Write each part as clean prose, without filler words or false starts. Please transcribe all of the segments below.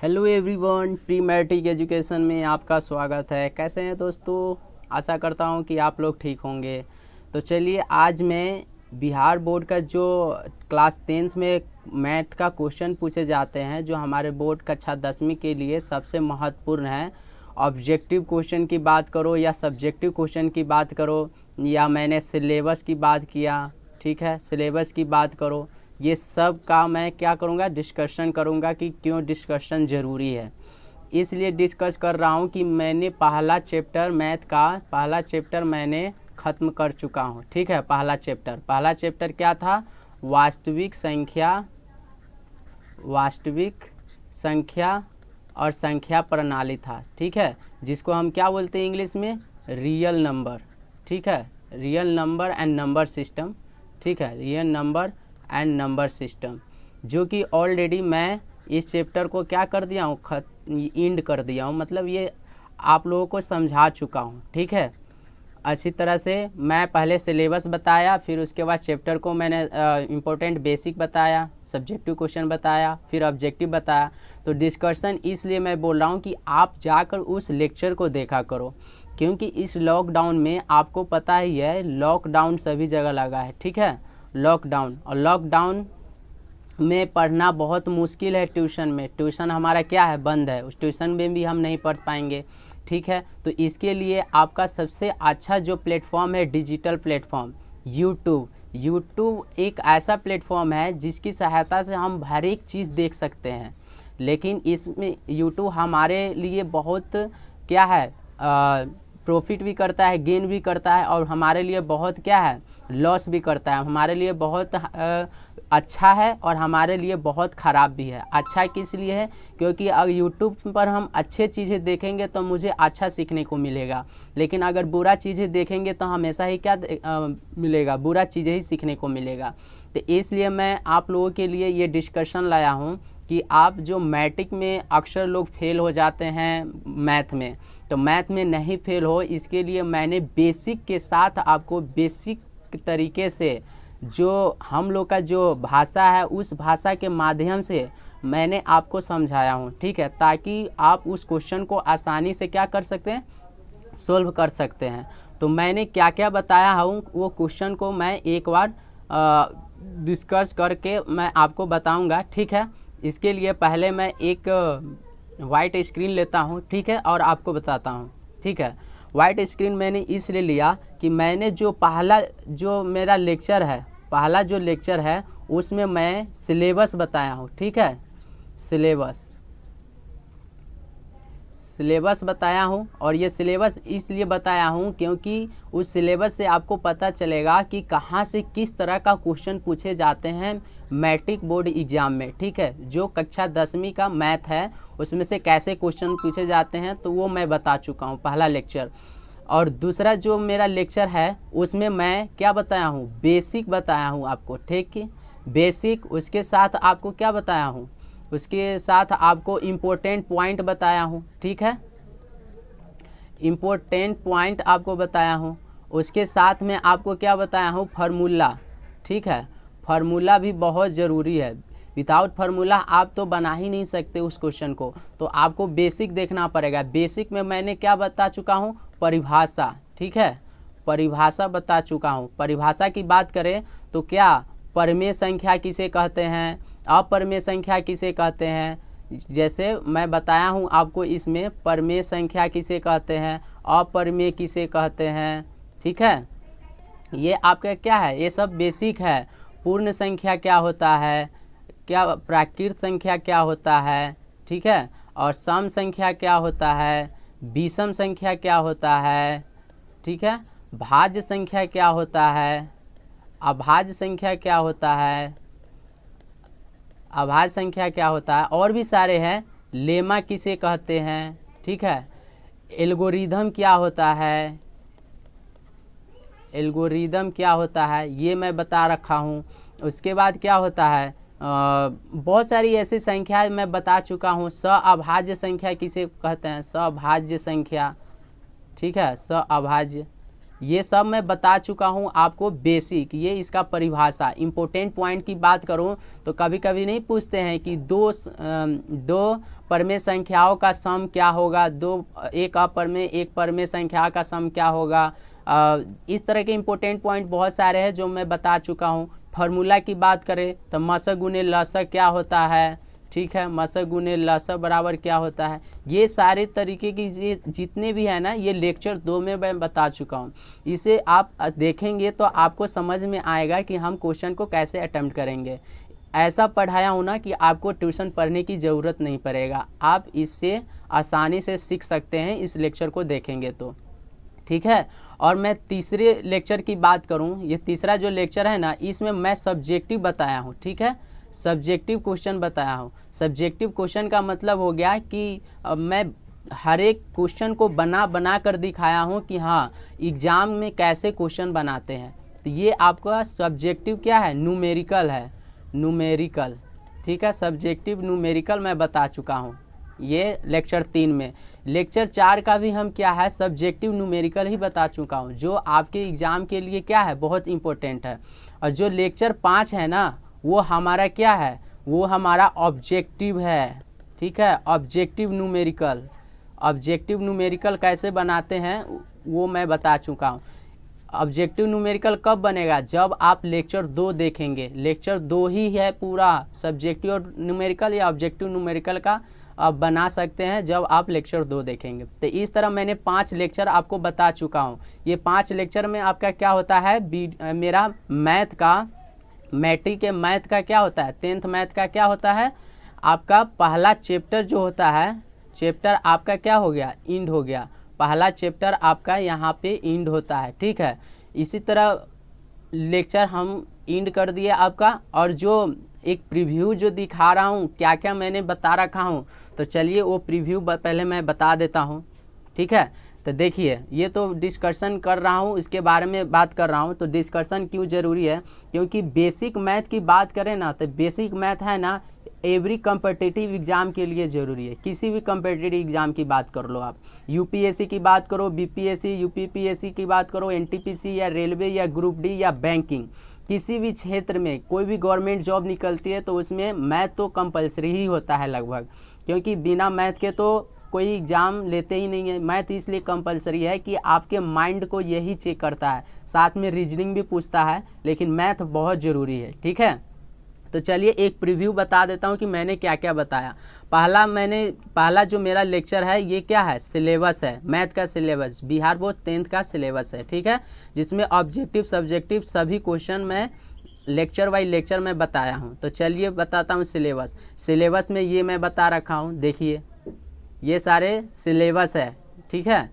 Hello everyone, pre matric education में आपका स्वागत है। कैसे हैं दोस्तों? आशा करता हूं कि आप लोग ठीक होंगे। तो चलिए, आज मैं बिहार बोर्ड का जो क्लास 10th में मैथ का क्वेश्चन पूछे जाते हैं, जो हमारे बोर्ड कक्षा 10वीं के लिए सबसे महत्वपूर्ण है। ऑब्जेक्टिव क्वेश्चन की बात करो या सब्जेक्टिव क्वेश्चन की बात करो, या मैंने सिलेबस की बात किया, ठीक है, सिलेबस की बात करो, ये सब का मैं क्या करूँगा, डिस्कशन करूँगा कि क्यों डिस्कशन ज़रूरी है। इसलिए डिस्कस कर रहा हूँ कि मैंने पहला चैप्टर मैथ का पहला चैप्टर मैंने ख़त्म कर चुका हूँ। ठीक है, पहला चैप्टर क्या था? वास्तविक संख्या और संख्या प्रणाली था। ठीक है, जिसको हम क्या बोलते हैं इंग्लिश में? Real number. ठीक है, real number and number system. ठीक है, real number and number system, जो कि ऑलरेडी मैं इस चैप्टर को क्या कर दिया हूँ, एंड कर दिया हूँ, मतलब ये आप लोगों को समझा चुका हूँ। ठीक है, अच्छी तरह से मैं पहले सिलेबस बताया, फिर उसके बाद चैप्टर को मैंने इम्पोर्टेंट बेसिक बताया, सब्जेक्टिव क्वेश्चन बताया, फिर ऑब्जेक्टिव बताया। तो डिस्कशन इसलिए मैं बोल रहा हूँ कि आप जाकर उस लेक्चर को देखा करो, क्योंकि इस लॉकडाउन में आपको पता ही है, लॉकडाउन सभी जगह लगा है। ठीक है, लॉकडाउन, और लॉकडाउन में पढ़ना बहुत मुश्किल है। ट्यूशन हमारा क्या है, बंद है, उस ट्यूशन में भी हम नहीं पढ़ पाएंगे। ठीक है, तो इसके लिए आपका सबसे अच्छा जो प्लेटफॉर्म है, डिजिटल प्लेटफॉर्म यूट्यूब एक ऐसा प्लेटफॉर्म है जिसकी सहायता से हम हर एक चीज़ देख सकते हैं। लेकिन इसमें यूट्यूब हमारे लिए बहुत क्या है, प्रॉफिट भी करता है, गेन भी करता है, और हमारे लिए बहुत क्या है, लॉस भी करता है। हमारे लिए बहुत अच्छा है और हमारे लिए बहुत ख़राब भी है। अच्छा किस लिए है? क्योंकि अगर यूट्यूब पर हम अच्छे चीज़ें देखेंगे तो मुझे अच्छा सीखने को मिलेगा, लेकिन अगर बुरा चीज़ें देखेंगे तो हमेशा ही क्या मिलेगा, बुरा चीज़ें ही सीखने को मिलेगा। तो इसलिए मैं आप लोगों के लिए ये डिस्कशन लाया हूँ कि आप जो मैट्रिक में अक्सर लोग फेल हो जाते हैं मैथ में, तो मैथ में नहीं फेल हो, इसके लिए मैंने बेसिक के साथ आपको बेसिक तरीके से जो हम लोग का जो भाषा है, उस भाषा के माध्यम से मैंने आपको समझाया हूँ। ठीक है, ताकि आप उस क्वेश्चन को आसानी से क्या कर सकते हैं, सोल्व कर सकते हैं। तो मैंने क्या क्या बताया हूँ, वो क्वेश्चन को मैं एक बार डिस्कस करके मैं आपको बताऊँगा। ठीक है, इसके लिए पहले मैं एक वाइट स्क्रीन लेता हूँ। ठीक है, और आपको बताता हूँ। ठीक है, वाइट स्क्रीन मैंने इसलिए लिया कि मैंने जो पहला जो मेरा लेक्चर है, पहला जो लेक्चर है उसमें मैं सिलेबस बताया हूँ। ठीक है, सिलेबस बताया हूँ, और ये सिलेबस इसलिए बताया हूँ क्योंकि उस सिलेबस से आपको पता चलेगा कि कहाँ से किस तरह का क्वेश्चन पूछे जाते हैं मैट्रिक बोर्ड एग्ज़ाम में। ठीक है, जो कक्षा 10वीं का मैथ है उसमें से कैसे क्वेश्चन पूछे जाते हैं, तो वो मैं बता चुका हूँ, पहला लेक्चर। और दूसरा जो मेरा लेक्चर है उसमें मैं क्या बताया हूँ, बेसिक बताया हूँ आपको। ठीक है, बेसिक, उसके साथ आपको क्या बताया हूँ, उसके साथ आपको इम्पोर्टेंट पॉइंट बताया हूँ। ठीक है, इम्पोर्टेंट पॉइंट आपको बताया हूँ। उसके साथ में आपको क्या बताया हूँ, फार्मूला। ठीक है, फार्मूला भी बहुत ज़रूरी है। विदाउट फार्मूला आप तो बना ही नहीं सकते उस क्वेश्चन को, तो आपको बेसिक देखना पड़ेगा। बेसिक में मैंने क्या बता चुका हूँ, परिभाषा। ठीक है, परिभाषा बता चुका हूँ। परिभाषा की बात करें तो क्या, परमेय संख्या किसे कहते हैं, अपरमेय संख्या किसे कहते हैं। जैसे मैं बताया हूँ आपको, इसमें परमेय संख्या किसे कहते हैं, अपरमेय किसे कहते हैं। ठीक है, ये आपका क्या है, ये सब बेसिक है। पूर्ण संख्या क्या होता है, क्या प्राकृत संख्या क्या होता है। ठीक है, और सम संख्या क्या होता है, विषम संख्या क्या होता है। ठीक है, भाज्य संख्या क्या होता है, अभाज्य संख्या क्या होता है, अभाज्य संख्या क्या होता है, और भी सारे हैं। लेमा किसे कहते हैं। ठीक है, एल्गोरिदम क्या होता है, एल्गोरिदम क्या होता है, ये मैं बता रखा हूँ। उसके बाद क्या होता है, बहुत सारी ऐसी संख्या मैं बता चुका हूँ। अभाज्य संख्या किसे कहते हैं, अभाज्य संख्या। ठीक है, अभाज्य, ये सब मैं बता चुका हूँ आपको बेसिक, ये इसका परिभाषा। इम्पोर्टेंट पॉइंट की बात करूँ तो कभी कभी नहीं पूछते हैं कि दो परमेय संख्याओं का सम क्या होगा, एक अपरमेय एक परमेय संख्या का सम क्या होगा। इस तरह के इम्पोर्टेंट पॉइंट बहुत सारे हैं जो मैं बता चुका हूँ। फार्मूला की बात करें तो मस गुने लस क्या होता है, ठीक है, मस गुने लस बराबर क्या होता है। ये सारे तरीके की जितने भी है ना, ये लेक्चर 2 में मैं बता चुका हूँ। इसे आप देखेंगे तो आपको समझ में आएगा कि हम क्वेश्चन को कैसे अटेम्प्ट करेंगे। ऐसा पढ़ाया हूँ ना कि आपको ट्यूशन पढ़ने की ज़रूरत नहीं पड़ेगा, आप इससे आसानी से सीख सकते हैं इस लेक्चर को देखेंगे तो, ठीक है। और मैं तीसरे लेक्चर की बात करूँ, ये तीसरा जो लेक्चर है ना, इसमें मैं सब्जेक्टिव बताया हूँ, ठीक है, सब्जेक्टिव क्वेश्चन बताया हूँ। सब्जेक्टिव क्वेश्चन का मतलब हो गया कि मैं हर एक क्वेश्चन को बना कर दिखाया हूँ कि हाँ एग्ज़ाम में कैसे क्वेश्चन बनाते हैं। तो ये आपका सब्जेक्टिव क्या है, न्यूमेरिकल है, न्यूमेरिकल, ठीक है, सब्जेक्टिव न्यूमेरिकल मैं बता चुका हूँ ये लेक्चर 3 में। लेक्चर 4 का भी हम क्या है, सब्जेक्टिव न्यूमेरिकल ही बता चुका हूँ, जो आपके एग्ज़ाम के लिए क्या है, बहुत इंपॉर्टेंट है। और जो लेक्चर 5 है ना, वो हमारा क्या है, वो हमारा ऑब्जेक्टिव है, ठीक है, ऑब्जेक्टिव न्यूमेरिकल। ऑब्जेक्टिव न्यूमेरिकल कैसे बनाते हैं वो मैं बता चुका हूँ। ऑब्जेक्टिव न्यूमेरिकल कब बनेगा, जब आप लेक्चर 2 देखेंगे। लेक्चर 2 ही है पूरा सब्जेक्टिव और न्यूमेरिकल या ऑब्जेक्टिव न्यूमेरिकल का आप बना सकते हैं जब आप लेक्चर 2 देखेंगे। तो इस तरह मैंने 5 लेक्चर आपको बता चुका हूँ। ये 5 लेक्चर में आपका क्या होता है, मेरा मैथ का, मैट्रिक के मैथ का क्या होता है, 10th मैथ का क्या होता है, आपका पहला चैप्टर जो होता है, चैप्टर आपका क्या हो गया, इंड हो गया। पहला चैप्टर आपका यहाँ पे इंड होता है, ठीक है। इसी तरह लेक्चर हम इंड कर दिए आपका। और जो एक प्रीव्यू जो दिखा रहा हूँ, क्या क्या मैंने बता रखा हूँ, तो चलिए वो प्रीव्यू पहले मैं बता देता हूँ, ठीक है। तो देखिए, ये तो डिस्कशन कर रहा हूँ, इसके बारे में बात कर रहा हूँ। तो डिस्कशन क्यों ज़रूरी है, क्योंकि बेसिक मैथ की बात करें ना, तो बेसिक मैथ है ना एवरी कम्पिटिटिव एग्ज़ाम के लिए ज़रूरी है। किसी भी कम्पिटिटिव एग्ज़ाम की बात कर लो आप, यूपीएससी की बात करो, बीपीएससी, यूपीपीएससी की बात करो, एनटीपीसी या रेलवे या ग्रुप डी या बैंकिंग, किसी भी क्षेत्र में कोई भी गवर्नमेंट जॉब निकलती है तो उसमें मैथ तो कंपलसरी ही होता है लगभग, क्योंकि बिना मैथ के तो कोई एग्ज़ाम लेते ही नहीं है। मैथ इसलिए कंपलसरी है कि आपके माइंड को यही चेक करता है, साथ में रीजनिंग भी पूछता है, लेकिन मैथ बहुत ज़रूरी है, ठीक है। तो चलिए एक प्रीव्यू बता देता हूँ कि मैंने क्या क्या बताया। पहला जो मेरा लेक्चर है ये क्या है, सिलेबस है, मैथ का सिलेबस, बिहार बोर्ड 10th का सिलेबस है, ठीक है, जिसमें ऑब्जेक्टिव सब्जेक्टिव सभी क्वेश्चन में लेक्चर बाई लेक्चर में बताया हूँ। तो चलिए बताता हूँ सिलेबस। सिलेबस में ये मैं बता रखा हूँ, देखिए ये सारे सिलेबस है, ठीक है।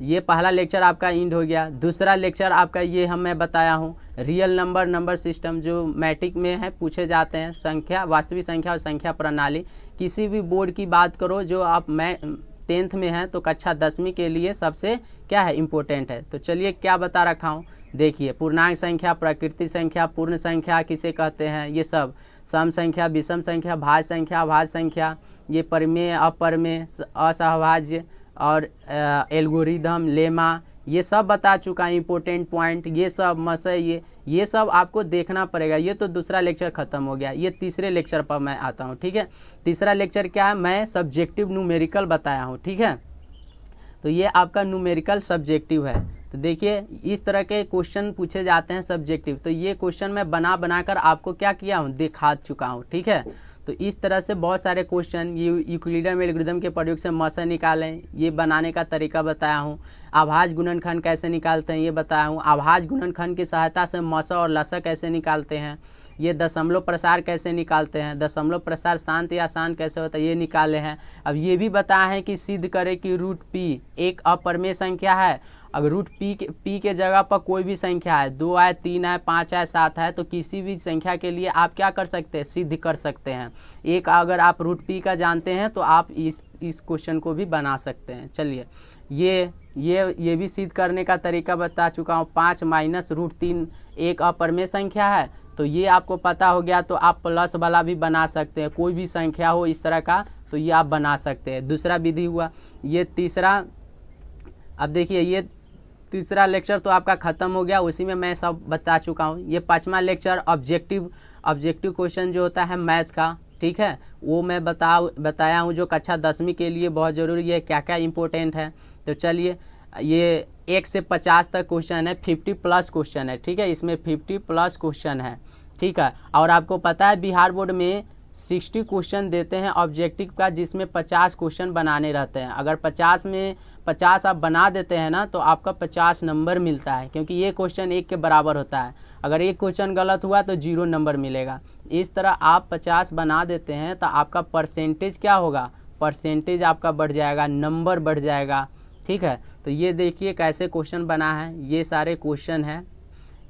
ये पहला लेक्चर आपका इंड हो गया। दूसरा लेक्चर आपका ये मैं बताया हूँ रियल नंबर सिस्टम, जो मैट्रिक में है पूछे जाते हैं, संख्या, वास्तविक संख्या और संख्या प्रणाली। किसी भी बोर्ड की बात करो जो आप 10th में हैं तो कक्षा 10वीं के लिए सबसे क्या है, इम्पोर्टेंट है। तो चलिए क्या बता रखा हूँ, देखिए पूर्णांक संख्या, प्रकृति संख्या, पूर्ण संख्या किसे कहते हैं, ये सब, सम संख्या, विषम संख्या, भाज्य संख्या, अभाज्य संख्या, ये परिमेय अपरिमेय, असहभाज्य और एल्गोरिदम, लेमा, ये सब बता चुका है इंपॉर्टेंट पॉइंट। ये सब मसय ये सब आपको देखना पड़ेगा। ये तो दूसरा लेक्चर ख़त्म हो गया, ये तीसरे लेक्चर पर मैं आता हूँ, ठीक है। तीसरा लेक्चर क्या है, मैं सब्जेक्टिव न्यूमेरिकल बताया हूँ, ठीक है। तो ये आपका न्यूमेरिकल सब्जेक्टिव है। तो देखिए इस तरह के क्वेश्चन पूछे जाते हैं सब्जेक्टिव। तो ये क्वेश्चन मैं बनाकर आपको क्या किया हूँ, दिखा चुका हूँ, ठीक है। तो इस तरह से बहुत सारे क्वेश्चन यूक्लिडियन एल्गोरिथम के प्रयोग से मसय निकालें, ये बनाने का तरीका बताया हूँ। अभाज्य गुणनखंड कैसे निकालते हैं ये बताया हूँ। अभाज्य गुणनखंड की सहायता से मसय और लसय कैसे निकालते हैं। ये दशमलव प्रसार कैसे निकालते हैं, दशमलव प्रसार शांत या अशांत कैसे होता है, ये निकाले हैं। अब ये भी बताया है कि सिद्ध करें कि रूट पी एक अपरिमेय संख्या है। अगर रूट पी के जगह पर कोई भी संख्या है, 2 है, 3 है, 5 है, 7 है, तो किसी भी संख्या के लिए आप क्या कर सकते हैं, सिद्ध कर सकते हैं। एक अगर आप रूट पी का जानते हैं तो आप इस क्वेश्चन को भी बना सकते हैं। चलिए ये भी सिद्ध करने का तरीका बता चुका हूँ। 5 माइनस रूट 3 एक अपरिमेय संख्या है, तो ये आपको पता हो गया। तो आप प्लस वाला भी बना सकते हैं, कोई भी संख्या हो इस तरह का तो ये आप बना सकते हैं। दूसरा विधि हुआ। ये तीसरा, अब देखिए ये तीसरा लेक्चर तो आपका ख़त्म हो गया, उसी में मैं सब बता चुका हूँ। ये 5वां लेक्चर ऑब्जेक्टिव क्वेश्चन जो होता है मैथ का, ठीक है, वो मैं बताया हूँ जो कक्षा 10वीं के लिए बहुत ज़रूरी है, क्या क्या इम्पोर्टेंट है। तो चलिए, ये 1 से 50 तक क्वेश्चन है, 50+ क्वेश्चन है, ठीक है, इसमें 50+ क्वेश्चन है, ठीक है। और आपको पता है बिहार बोर्ड में 60 क्वेश्चन देते हैं ऑब्जेक्टिव का, जिसमें 50 क्वेश्चन बनाने रहते हैं। अगर 50 में 50 आप बना देते हैं ना तो आपका 50 नंबर मिलता है, क्योंकि ये क्वेश्चन 1 के बराबर होता है। अगर एक क्वेश्चन गलत हुआ तो 0 नंबर मिलेगा। इस तरह आप 50 बना देते हैं तो आपका परसेंटेज क्या होगा, परसेंटेज आपका बढ़ जाएगा, नंबर बढ़ जाएगा, ठीक है। तो ये देखिए कैसे क्वेश्चन बना है, ये सारे क्वेश्चन हैं।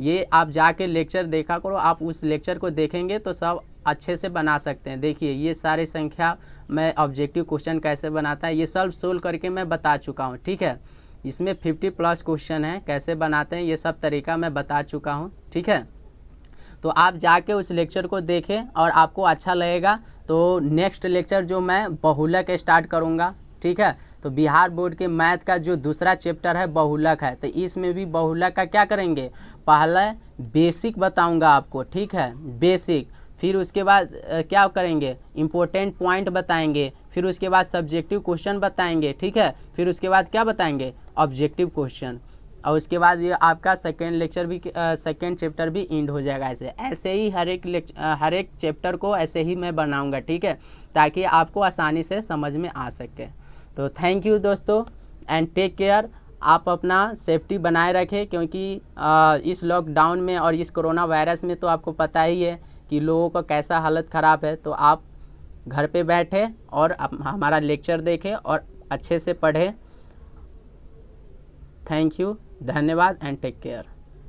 ये आप जाके लेक्चर देखा करो, आप उस लेक्चर को देखेंगे तो सब अच्छे से बना सकते हैं। देखिए ये सारी संख्या मैं ऑब्जेक्टिव क्वेश्चन कैसे बनाता है ये सब सोल्व करके मैं बता चुका हूँ, ठीक है। इसमें 50+ क्वेश्चन है, कैसे बनाते हैं ये सब तरीका मैं बता चुका हूँ, ठीक है। तो आप जाके उस लेक्चर को देखें और आपको अच्छा लगेगा तो नेक्स्ट लेक्चर जो मैं बहुलक स्टार्ट करूँगा, ठीक है। तो बिहार बोर्ड के मैथ का जो दूसरा चैप्टर है बहुलक है, तो इसमें भी बहुलक का क्या करेंगे, पहले बेसिक बताऊंगा आपको, ठीक है, बेसिक। फिर उसके बाद क्या करेंगे, इम्पोर्टेंट पॉइंट बताएंगे। फिर उसके बाद सब्जेक्टिव क्वेश्चन बताएंगे, ठीक है। फिर उसके बाद क्या बताएंगे, ऑब्जेक्टिव क्वेश्चन। और उसके बाद ये आपका सेकेंड चैप्टर भी एंड हो जाएगा। ऐसे ही हर एक चैप्टर को ऐसे ही मैं बनाऊंगा, ठीक है, ताकि आपको आसानी से समझ में आ सके। तो थैंक यू दोस्तों एंड टेक केयर। आप अपना सेफ्टी बनाए रखें, क्योंकि इस लॉकडाउन में और इस कोरोना वायरस में तो आपको पता ही है कि लोगों का कैसा हालत ख़राब है। तो आप घर पे बैठे और हमारा लेक्चर देखें और अच्छे से पढ़ें। थैंक यू, धन्यवाद एंड टेक केयर।